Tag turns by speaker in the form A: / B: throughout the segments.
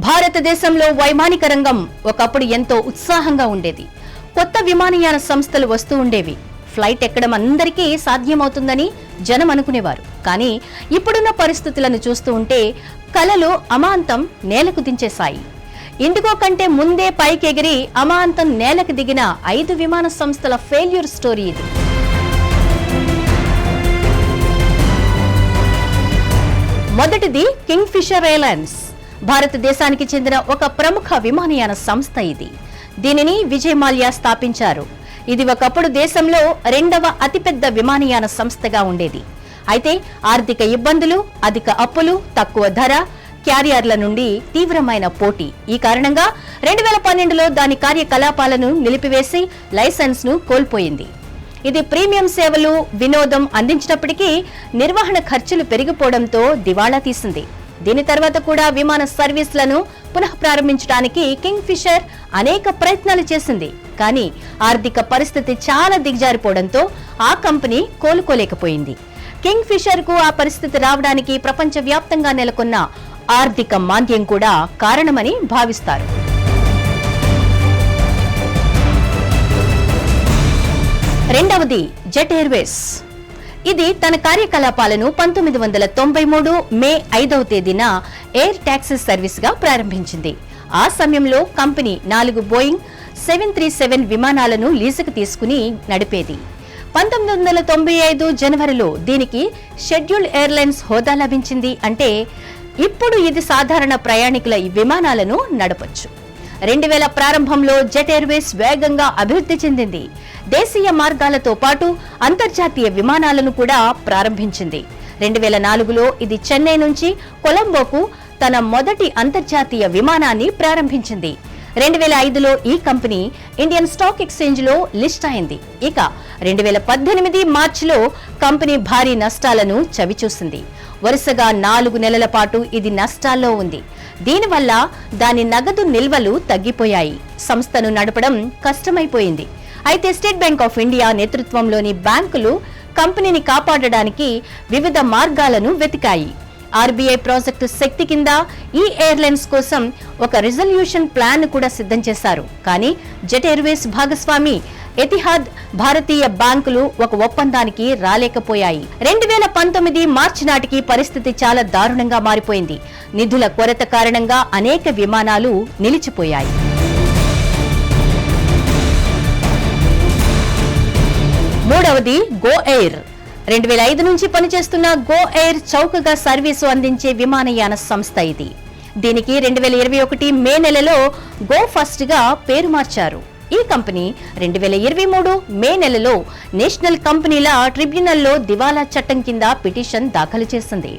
A: భారతదేశంలో వైమానిక రంగం ఒకప్పుడు ఎంతో ఉత్సాహంగా ఉండేది. కొత్త విమానయాన సంస్థలు వస్తూ ఉండేవి. ఫ్లైట్ ఎక్కడం అందరికీ సాధ్యమవుతుందని జనం అనుకునేవారు. కానీ ఇప్పుడున్న పరిస్థితులను చూస్తూ ఉంటే కలలు అమాంతం నేలకు దించేశాయి. ఇండిగో కంటే ముందే పైకెగిరి అమాంతం నేలకు దిగిన 5 విమాన సంస్థల ఫెయిల్యూర్ స్టోరీ ఇది. మొదటిది కింగ్ ఫిషర్ ఎయిర్లైన్స్. భారతదేశానికి చెందిన ఒక ప్రముఖ విమానయాన సంస్థ ఇది. దీనిని విజయ్ మాల్యా స్థాపించారు. ఇది ఒకప్పుడు దేశంలో 2వ అతిపెద్ద విమానయాన సంస్థగా ఉండేది. అయితే ఆర్థిక ఇబ్బందులు, అధిక అప్పులు, తక్కువ ధర, క్యారియర్ల నుండి తీవ్రమైన పోటీ ఈ కారణంగా 2012లో దాని కార్యకలాపాలను నిలిపివేసి లైసెన్స్ ను కోల్పోయింది. ఇది ప్రీమియం సేవలు, వినోదం అందించినప్పటికీ నిర్వహణ ఖర్చులు పెరిగిపోవడంతో దివాళా తీసింది. దీని తర్వాత కూడా విమాన సర్వీసులను పునః ప్రారంభించడానికి కింగ్ ఫిషర్ అనేక ప్రయత్నాలు చేసింది. కానీ ఆర్థిక పరిస్థితి చాలా దిగజారిపోవడంతో ఆ కంపెనీ కోలుకోలేకపోయింది. కింగ్ ఫిషర్ కు ఆ పరిస్థితి రావడానికి ప్రపంచవ్యాప్తంగా నెలకొన్న ఆర్థిక మాంద్యం కూడా కారణమని భావిస్తారు. రెండవది జెట్ ఎయిర్వేస్. ఇది తన కార్యకలాపాలను 1993 మే 5వ తేదీన ఎయిర్ టాక్సీ సర్వీస్ గా ప్రారంభించింది. ఆ సమయంలో కంపెనీ 4 బోయింగ్ 737 విమానాలను లీజుకు తీసుకుని నడిపేది. 1995 జనవరిలో దీనికి షెడ్యూల్డ్ ఎయిర్లైన్స్ హోదా లభించింది. అంటే ఇప్పుడు ఇది సాధారణ ప్రయాణికుల విమానాలను నడపొచ్చు. 2000 ప్రారంభంలో జెట్ ఎయిర్వేస్ వేగంగా అభివృద్ధి చెందింది. దేశీయ మార్గాలతో పాటు అంతర్జాతీయ విమానాలను కూడా ప్రారంభించింది. 2004లో ఇది చెన్నై నుంచి కొలంబోకు తన మొదటి అంతర్జాతీయ విమానాన్ని ప్రారంభించింది. 2005లో ఈ కంపెనీ ఇండియన్ స్టాక్ ఎక్స్చేంజ్ లో లిస్ట్ అయింది. ఇక 2018 మార్చిలో కంపెనీ భారీ నష్టాలను చవిచూసింది. వరుసగా 4 నెలల పాటు ఇది నష్టాల్లో ఉంది. దీనివల్ల దాని నగదు నిల్వలు తగ్గిపోయాయి. సంస్థను నడపడం కష్టమైపోయింది. అయితే స్టేట్ బ్యాంక్ ఆఫ్ ఇండియా నేతృత్వంలోని బ్యాంకులు కంపెనీని కాపాడడానికి వివిధ మార్గాలను వెతికాయి. ఆర్బీఐ ప్రాజెక్టు శక్తి కింద ఈ ఎయిర్లైన్స్ కోసం ఒక రిజల్యూషన్ ప్లాన్ కూడా సిద్ధం చేశారు. కానీ జెట్ ఎయిర్వేస్ భాగస్వామి ఎతిహాద్, భారతీయ బ్యాంకులు ఒక ఒప్పందానికి రాలేకపోయాయి. 2019 మార్చి నాటికి పరిస్థితి చాలా దారుణంగా మారిపోయింది. నిధుల కొరత కారణంగా అనేక విమానాలు నిలిచిపోయాయి. మూడవది గో ఎయిర్. 2005 నుంచి పనిచేస్తున్న గో ఎయిర్ చౌకగా సర్వీసు అందించే విమానయాన సంస్థ ఇది. దీనికి 2021 మే నెలలో గో ఫస్ట్ గా పేరు మార్చారు. ఈ కంపెనీ 2023 మే నెలలో నేషనల్ కంపెనీల ట్రిబ్యునల్లో దివాలా చట్టం కింద పిటిషన్ దాఖలు చేసింది.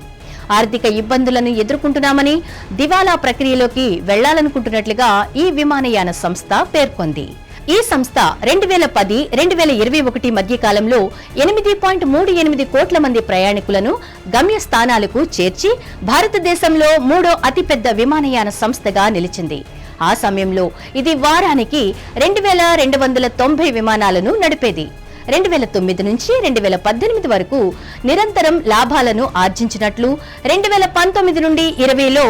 A: ఆర్థిక ఇబ్బందులను ఎదుర్కొంటున్నామని, దివాలా ప్రక్రియలోకి వెళ్లాలనుకుంటున్నట్లుగా ఈ విమానయాన సంస్థ పేర్కొంది. ఈ సంస్థ 2010-2021 మధ్య కాలంలో 8.38 కోట్ల మంది ప్రయాణికులను గమ్యస్థానాలకు చేర్చి భారతదేశంలో 3వ అతిపెద్ద విమానయాన సంస్థగా నిలిచింది. ఆ సమయంలో ఇది వారానికి 2290 విమానాలను నడిపేది. 2009 నుంచి 2018 వరకు నిరంతరం లాభాలను ఆర్జించినట్లు 2019 నుండి 20లో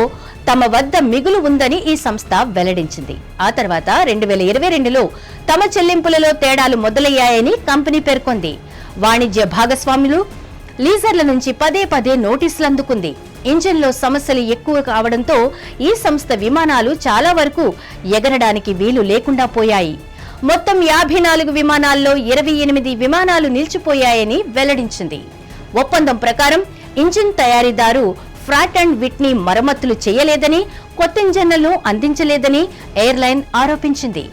A: తమ వద్ద మిగులు ఉందని ఈ సంస్థ వెల్లడించింది. ఆ తర్వాత 2022లో తమ చెల్లింపులలో తేడాలు మొదలయ్యాయని కంపెనీ పేర్కొంది. వాణిజ్య భాగస్వాములు, లీజర్ల నుంచి పదే నోటీసులు అందుకుంది. ఇంజిన్లో సమస్యలు ఎక్కువ కావడంతో ఈ సంస్థ విమానాలు చాలా వరకు ఎగరడానికి వీలు లేకుండా పోయాయి. మొత్తం 54 విమానాల్లో 28 విమానాలు నిలిచిపోయాయని వెల్లడించింది. ఒప్పందం ప్రకారం ఇంజిన్ తయారీదారు ఫ్రాట్ అండ్ విట్నీ మరమ్మతులు చేయలేదని, కొత్త ఇంజన్లను అందించలేదని ఎయిర్లైన్ ఆరోపించింది.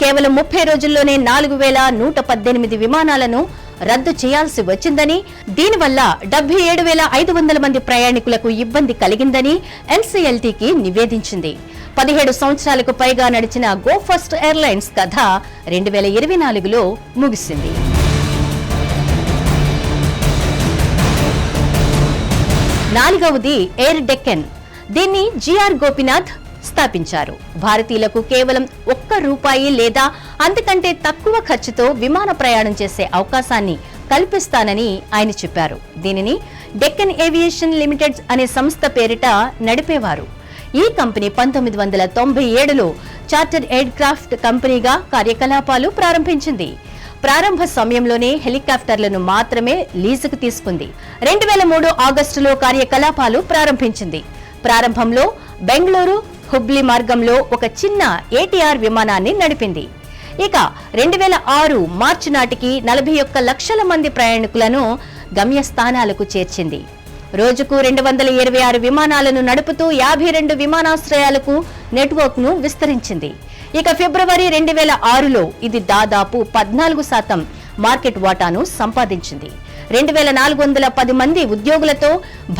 A: కేవలం 30 రోజుల్లోనే 4118 విమానాలను రద్దు చేయాల్సి వచ్చిందని, దీనివల్ల 77,500 మంది ప్రయాణికులకు ఇబ్బంది కలిగిందని ఎన్సీఎల్టీకి నివేదించింది. 17 సంవత్సరాలకు పైగా నడిచిన గో ఫస్ట్ ఎయిర్లైన్స్ కథ 2024లో ముగిసింది. నాలుగవది ఎయిర్ డెక్కన్. దీన్ని జిఆర్ గోపీనాథ్ స్థాపించారు. భారతీయులకు కేవలం ₹1 లేదా అంతకంటే తక్కువ ఖర్చుతో విమాన ప్రయాణం చేసే అవకాశాన్ని కల్పిస్తానని ఆయన చెప్పారు. దీనిని డెక్కన్ ఏవియేషన్ లిమిటెడ్ అనే సంస్థ పేరిట నడిపేవారు. ఈ కంపెనీ 1997లో చార్టర్డ్ ఎయిర్ క్రాఫ్ట్ కంపెనీగా కార్యకలాపాలు ప్రారంభించింది. ప్రారంభ సమయంలోనే హెలికాప్టర్లను మాత్రమే లీజుకు తీసుకుంది. 2003 ఆగస్టులో కార్యకలాపాలు ప్రారంభించింది. ప్రారంభంలో బెంగళూరు హుబ్లీ మార్గంలో ఒక చిన్న ATR విమానాన్ని నడిపింది. ఇక 2006 మార్చి నాటికి 41 లక్షల మంది ప్రయాణికులను గమ్యస్థానాలకు చేర్చింది. రోజుకు 226 విమానాలను నడుపుతూ 52 విమానాశ్రయాలకు నెట్వర్క్ను విస్తరించింది. ఇక ఫిబ్రవరి 2006లో ఇది దాదాపు 14% మార్కెట్ వాటాను సంపాదించింది. 2410 మంది ఉద్యోగులతో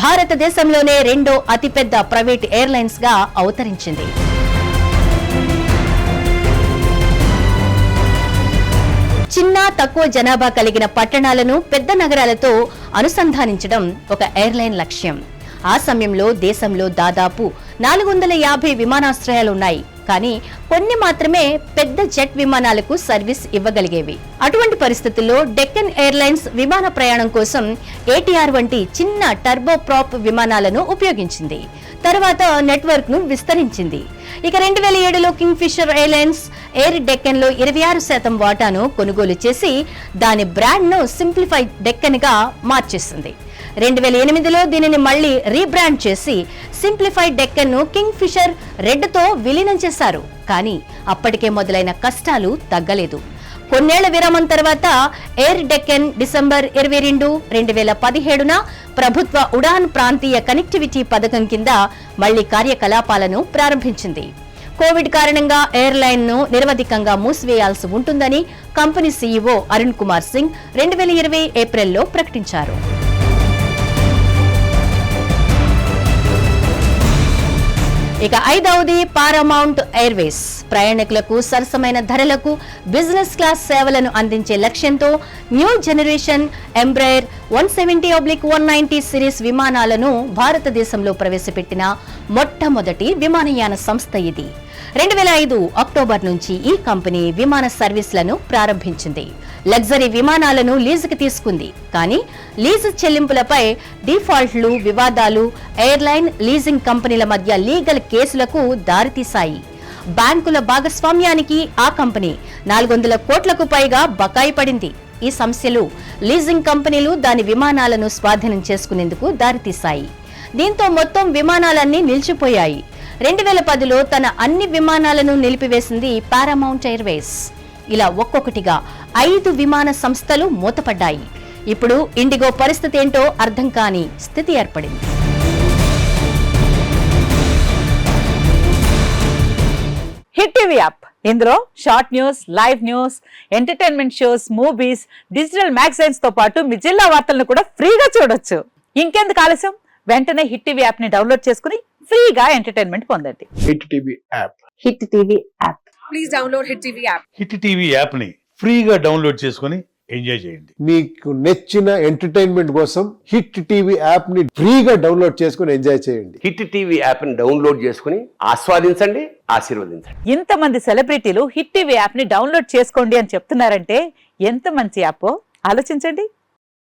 A: భారతదేశంలోనే రెండో అతిపెద్ద ప్రైవేట్ ఎయిర్లైన్స్ గా అవతరించింది. చిన్న తక్కువ జనాభా కలిగిన పట్టణాలను పెద్ద నగరాలతో అనుసంధానించడం ఒక ఎయిర్లైన్ లక్ష్యం. ఆ సమయంలో దేశంలో దాదాపు 450 విమానాశ్రయాలున్నాయి. కానీ కొన్ని మాత్రమే పెద్ద జెట్ విమానాలకు సర్వీస్ ఇవ్వగలిగేవి. అటువంటి పరిస్థితుల్లో డెక్కన్ ఎయిర్లైన్స్ విమాన ప్రయాణం కోసం ATR వంటి చిన్న టర్బో ప్రాప్ విమానాలను ఉపయోగించింది. తర్వాత నెట్వర్క్ ను విస్తరించింది. ఇక 2007లో Kingfisher airlines air Deccan లో 26% వాటాను కొనుగోలు చేసి దాని బ్రాండ్ ను సింప్లిఫైడ్ డెక్కన్ గా మార్చేసింది. 2008లో దీనిని మళ్లీ రీబ్రాండ్ చేసి సింప్లిఫైడ్ డెక్కన్ ను కింగ్ ఫిషర్ రెడ్ తో విలీనం చేశారు. కానీ అప్పటికే మొదలైన కష్టాలు తగ్గలేదు. కొన్నేళ్ల విరామం తర్వాత ఎయిర్ డెక్కన్ డిసెంబర్ 22, 2017న ప్రభుత్వ ఉడాన్ ప్రాంతీయ కనెక్టివిటీ పథకం కింద మళ్లీ కార్యకలాపాలను ప్రారంభించింది. కోవిడ్ కారణంగా ఎయిర్లైన్ ను నిరవధికంగా మూసివేయాల్సి ఉంటుందని కంపెనీ CEO అరుణ్ కుమార్ సింగ్ 2020 ఏప్రిల్లో ప్రకటించారు. ఇక 5వది పారామౌంట్ ఎయిర్వేస్. ప్రయాణికులకు సరసమైన ధరలకు బిజినెస్ క్లాస్ సేవలను అందించే లక్ష్యంతో న్యూ జనరేషన్ ఎంబ్రాయర్ 170/190 సిరీస్ విమానాలను భారతదేశంలో ప్రవేశపెట్టిన మొట్టమొదటి విమానయాన సంస్థ ఇది. 2005 అక్టోబర్ నుంచి ఈ కంపెనీ విమాన సర్వీసులను ప్రారంభించింది. లగ్జరీ విమానాలను లీజుకు తీసుకుంది. కానీ లీజు చెల్లింపులపై డిఫాల్ట్లు, వివాదాలు ఎయిర్లైన్ లీజింగ్ కంపెనీల మధ్య లీగల్ కేసులకు దారితీశాయి. బ్యాంకుల భాగస్వామ్యానికి ఆ కంపెనీ 400 కోట్లకు పైగా బకాయి పడింది. ఈ సమస్యలు లీజింగ్ కంపెనీలు దాని విమానాలను స్వాధీనం చేసుకునేందుకు దారితీశాయి. దీంతో మొత్తం విమానాలన్నీ నిలిచిపోయాయి. 2010లో తన అన్ని విమానాలను నిలిపివేసింది పారామౌంట్ ఎయిర్వేస్. ఇలా ఒక్కొక్కటిగా 5 విమాన సంస్థలు మూతపడ్డాయి. ఇప్పుడు ఇండిగో పరిస్థితి ఏంటో అర్థం కాని స్థితి ఏర్పడింది.
B: హిట్ టీవీ యాప్, ఇందులో short news, live news, entertainment shows, movies, digital magazines తో పాటు మీ జిల్లా వార్తలను కూడా ఫ్రీగా చూడొచ్చు. ఇంకెందుకు ఆలస్యం, వెంటనే హిట్ టీవీ యాప్ ని డౌన్లోడ్ చేసుకుని ఫ్రీగా ఎంటర్టైన్మెంట్ పొందండి.
C: Hit TV app.
B: Hit TV app.
D: Please download hit TV app.
E: Hit TV app ని ఫ్రీగా డౌన్లోడ్ చేసుకుని ఎంజాయ్ చేయండి.
C: మీకు నచ్చిన ఎంటర్టైన్మెంట్ కోసం హిట్ టీవీ యాప్ ని ఫ్రీగా డౌన్లోడ్ చేసుకుని ఎంజాయ్ చేయండి.
F: హిట్ టీవీ యాప్ ని డౌన్లోడ్ చేసుకుని ఆస్వాదించండి, ఆశీర్వదించండి.
B: ఇంతమంది సెలబ్రిటీలు హిట్ టీవీ యాప్ ని డౌన్లోడ్ చేసుకోండి అని చెప్తున్నారంటే ఎంత మంచి యాప్ ఆలోచించండి.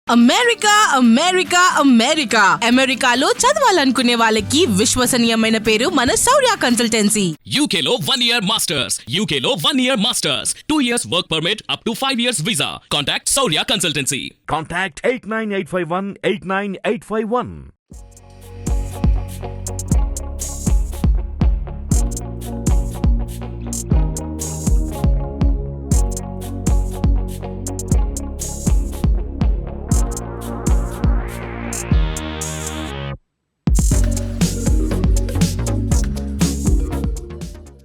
G: అమెరికా అమెరికా అమెరికా అమెరికాలో చదవాలనుకునే వాళ్ళకి విశ్వసనీయమైన పేరు మన శౌర్య కన్సల్టెన్సీ.
H: UK లో 1 year masters, UK లో 1 year masters, 2 years work permit up to 5 years visa. Contact Saurya Consultancy.
I: Contact 89851 89851.